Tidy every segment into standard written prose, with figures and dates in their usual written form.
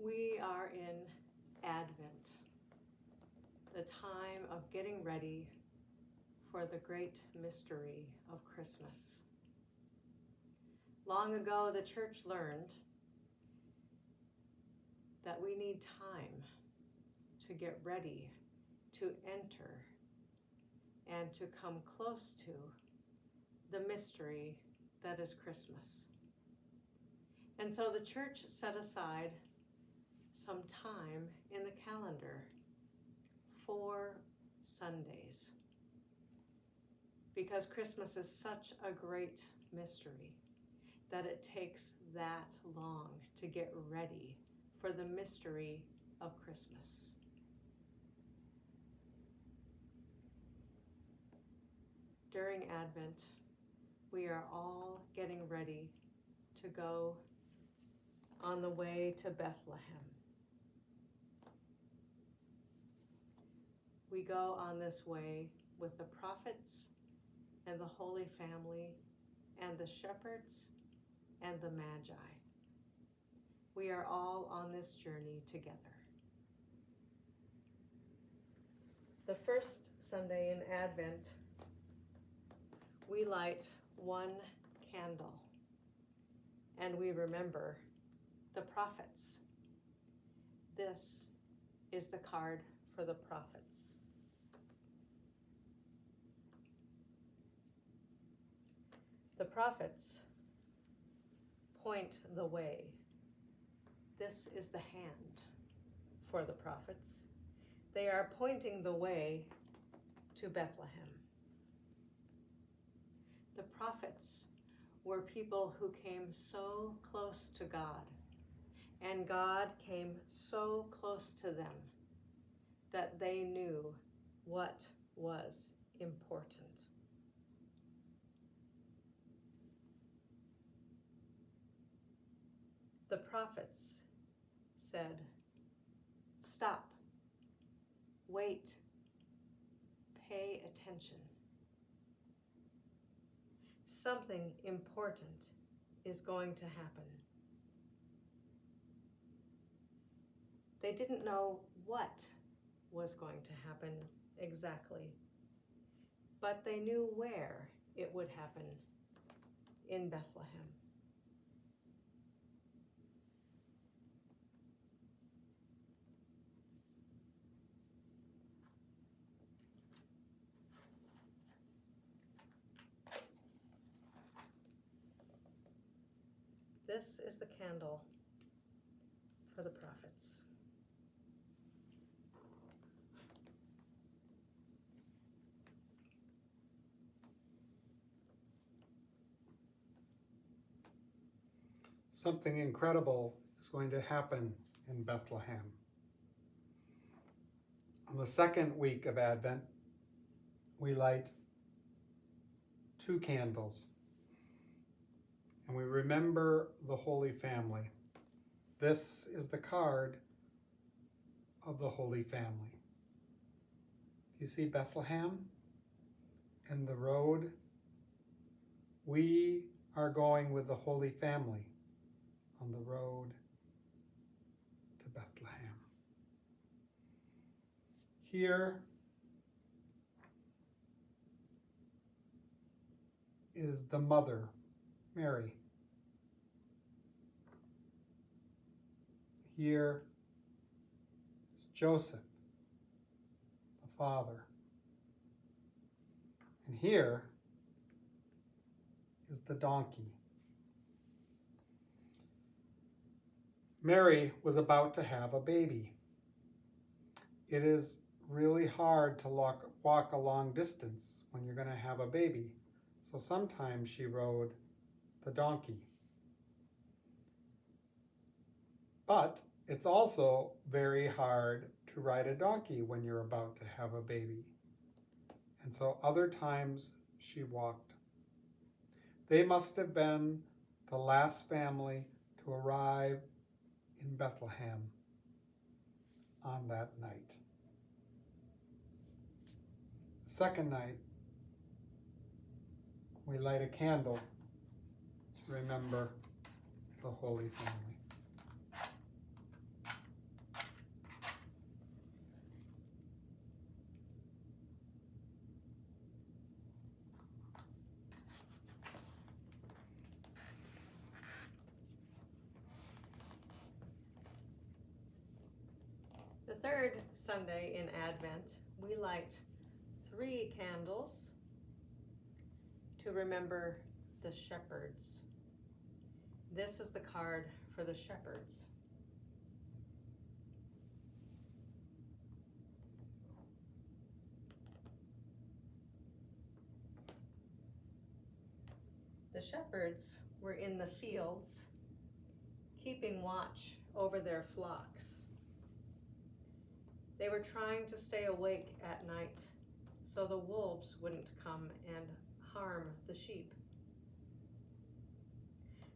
We are in Advent, the time of getting ready for the great mystery of Christmas. Long ago, the church learned that we need time to get ready to enter and to come close to the mystery that is Christmas. And so the church set aside some time in the calendar, 4 Sundays, because Christmas is such a great mystery that it takes that long to get ready for the mystery of Christmas. During Advent, we are all getting ready to go on the way to Bethlehem. We go on this way with the prophets and the Holy Family and the shepherds and the Magi. We are all on this journey together. The first Sunday in Advent, we light one candle and we remember the prophets. This is the card for the prophets. The prophets point the way. This is the hand for the prophets. They are pointing the way to Bethlehem. The prophets were people who came so close to God, and God came so close to them that they knew what was important. The prophets said, "Stop, wait, pay attention. Something important is going to happen." They didn't know what was going to happen exactly, but they knew where it would happen, in Bethlehem. This is the candle for the prophets. Something incredible is going to happen in Bethlehem. On the second week of Advent, we light 2 candles, and we remember the Holy Family. This is the card of the Holy Family. Do you see Bethlehem and the road? We are going with the Holy Family on the road to Bethlehem. Here is the mother, Mary. Here is Joseph, the father. And here is the donkey. Mary was about to have a baby. It is really hard to walk a long distance when you're going to have a baby, so sometimes she rode the donkey. But it's also very hard to ride a donkey when you're about to have a baby. And so other times she walked. They must have been the last family to arrive in Bethlehem on that night. The second night, we light a candle to remember the Holy Family. third Sunday in Advent, we light 3 candles to remember the shepherds. This is the card for the shepherds. The shepherds were in the fields, keeping watch over their flocks. They were trying to stay awake at night so the wolves wouldn't come and harm the sheep.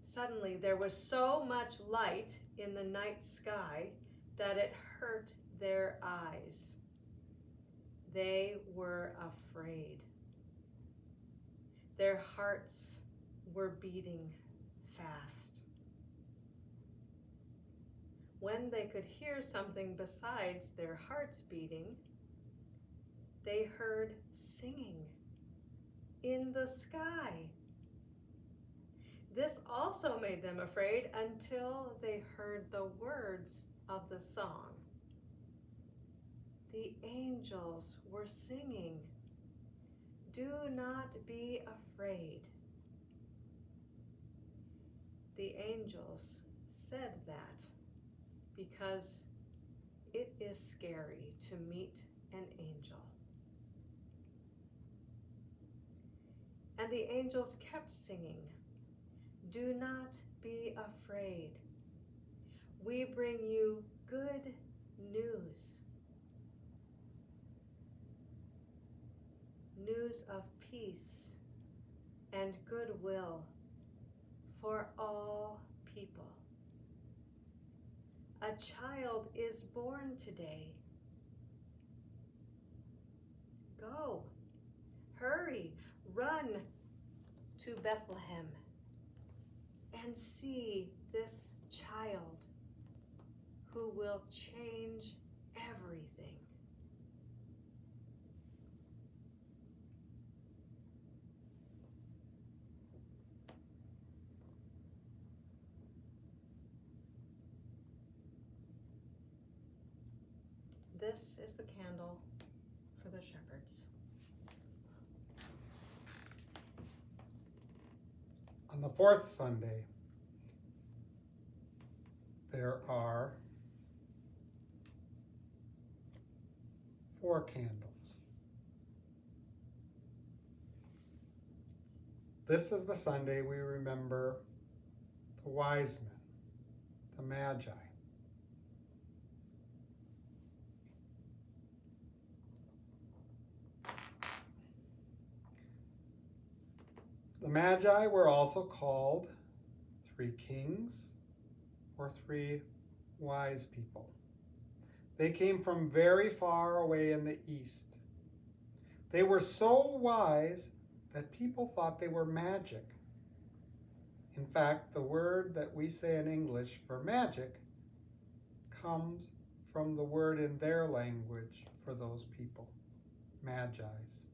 Suddenly, there was so much light in the night sky that it hurt their eyes. They were afraid. Their hearts were beating fast. When they could hear something besides their hearts beating, they heard singing in the sky. This also made them afraid until they heard the words of the song. The angels were singing, "Do not be afraid." The angels said that because it is scary to meet an angel. And the angels kept singing, "Do not be afraid. We bring you good news. News of peace and goodwill for all people. A child is born today. Go, hurry, run to Bethlehem and see this child who will change everything." This is the candle for the shepherds. On the 4th Sunday, there are 4 candles. This is the Sunday we remember the wise men, the Magi. The Magi were also called 3 kings or 3 wise people. They came from very far away in the east. They were so wise that people thought they were magic. In fact, the word that we say in English for magic comes from the word in their language for those people, Magi's.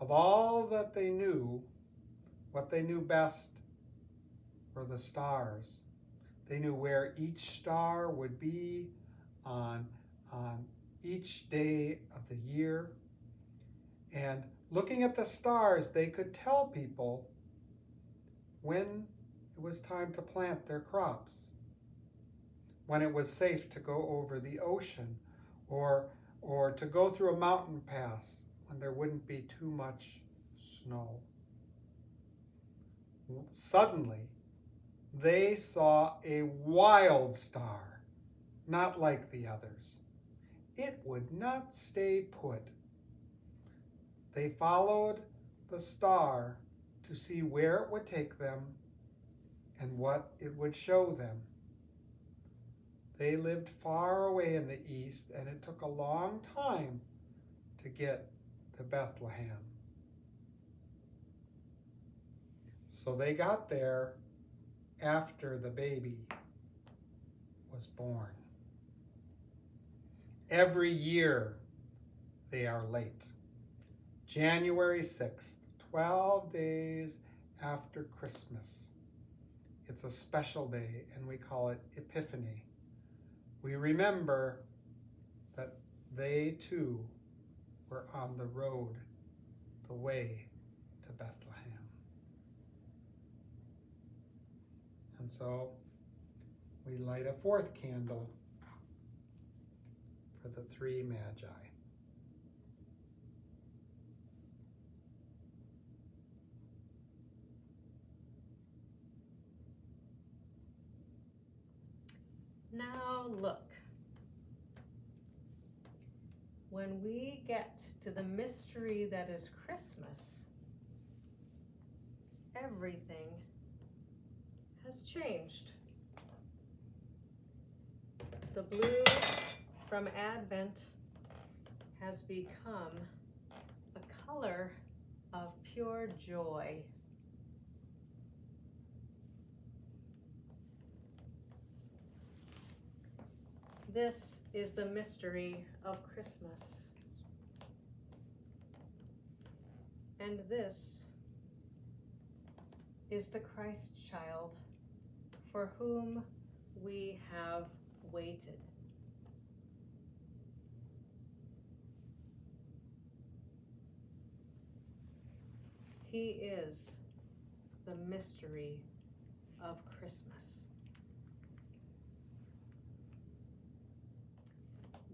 Of all that they knew, what they knew best were the stars. They knew where each star would be on each day of the year. And looking at the stars, they could tell people when it was time to plant their crops, when it was safe to go over the ocean, or to go through a mountain pass when there wouldn't be too much snow. Suddenly, they saw a wild star, not like the others. It would not stay put. They followed the star to see where it would take them and what it would show them. They lived far away in the east, and it took a long time to get to Bethlehem. So they got there after the baby was born. Every year they are late. January 6th, 12 days after Christmas. It's a special day, and we call it Epiphany. we remember that they too were on the road, the way to Bethlehem. And so we light a fourth candle for the three magi. Now look, when we get to the mystery that is Christmas, everything has changed. The blue from Advent has become a color of pure joy. This is the mystery of Christmas. And this is the Christ child for whom we have waited. He is the mystery of Christmas.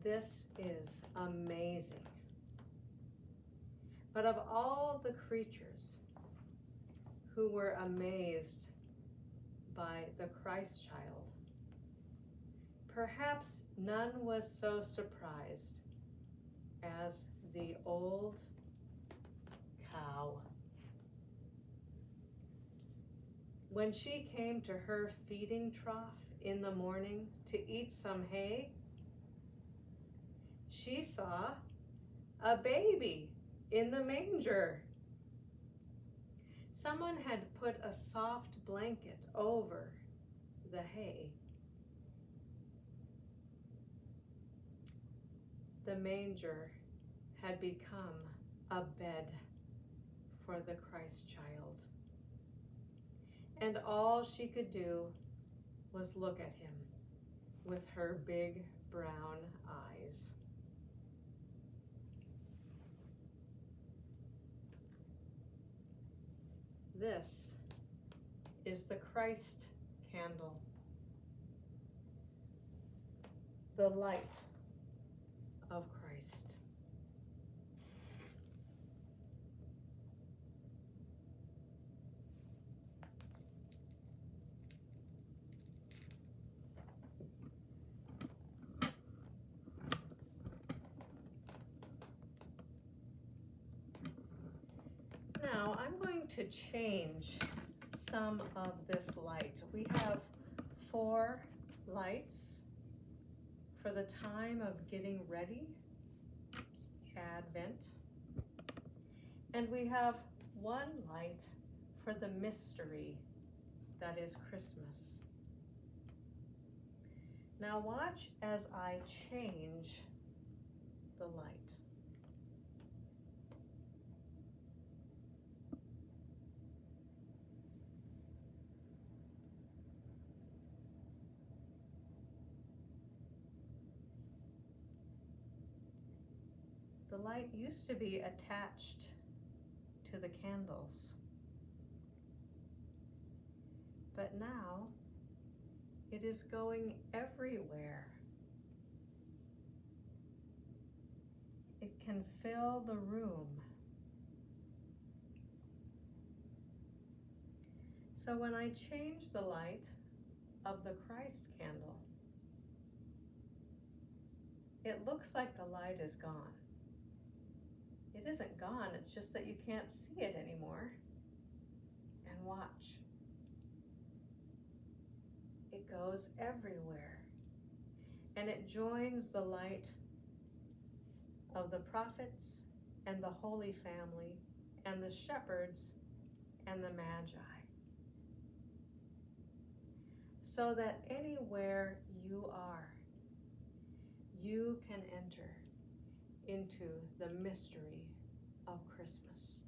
This is amazing. But of all the creatures who were amazed by the Christ child, perhaps none was so surprised as the old cow. When she came to her feeding trough in the morning to eat some hay, she saw a baby in the manger. Someone had put a soft blanket over the hay. The manger had become a bed for the Christ child. And all she could do was look at him with her big brown eyes. This is the Christ candle, the light of Christ. Now I'm going to change some of this light. We have 4 lights for the time of getting ready, Advent, and we have 1 light for the mystery that is Christmas. Now watch as I change the light. The light used to be attached to the candles, but now it is going everywhere. It can fill the room. So when I change the light of the Christ candle, it looks like the light is gone. It isn't gone, it's just that you can't see it anymore. And watch. It goes everywhere. And it joins the light of the prophets and the Holy Family and the shepherds and the Magi. So that anywhere you are, you can enter into the mystery of Christmas.